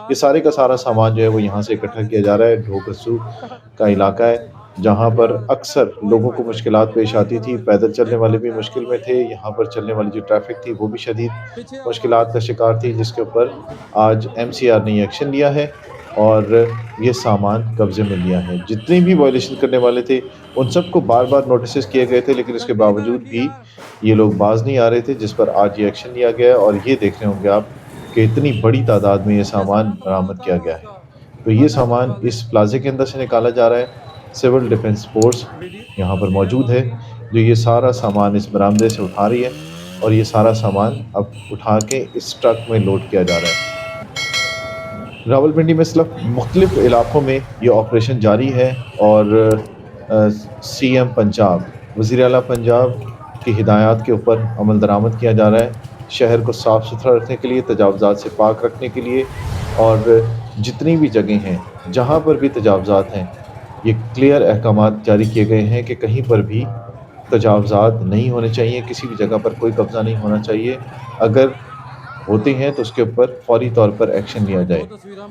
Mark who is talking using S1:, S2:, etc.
S1: ये सारे का सारा सामान जो है वो यहाँ से इकट्ठा किया जा रहा है। ढोकसू का इलाका है, जहाँ पर अक्सर लोगों को मुश्किलात पेश आती थी। पैदल चलने वाले भी मुश्किल में थे, यहाँ पर चलने वाली जो ट्रैफ़िक थी वो भी शदीद मुश्किलात का शिकार थी, जिसके ऊपर आज एमसीआर ने एक्शन लिया है और ये सामान कब्ज़े में लिया है। जितने भी वायलेशन करने वाले थे, उन सबको बार-बार नोटिसेस किए गए थे, लेकिन इसके बावजूद भी ये लोग बाज़ नहीं आ रहे थे, जिस पर आज ये एक्शन लिया गया है और ये देख रहे होंगे आप कि इतनी बड़ी तादाद में ये सामान बरामद किया गया है। तो ये सामान इस प्लाज़े के अंदर से निकाला जा रहा है। सिविल डिफेंस फ़ोर्स यहाँ पर मौजूद है, जो ये सारा सामान इस बरामदे से उठा रही है और ये सारा सामान अब उठा के इस ट्रक में लोड किया जा रहा है। रावलपिंडी में इस वक़्त मुख्तलिफ़ इलाकों में ये ऑपरेशन जारी है और सीएम पंजाब, वज़ीर आला पंजाब की हिदायत के ऊपर अमल दरामद किया जा रहा है। शहर को साफ़-सुथरा रखने के लिए, तजावुज़ात से पाक रखने के लिए और जितनी भी जगह हैं, जहाँ पर भी तजावुज़ात हैं, ये क्लियर अहकामात जारी किए गए हैं कि कहीं पर भी तजावुज़ात नहीं होने चाहिए, किसी भी जगह पर कोई कब्ज़ा नहीं होना चाहिए। अगर होते हैं तो उसके ऊपर फ़ौरी तौर पर एक्शन लिया जाए।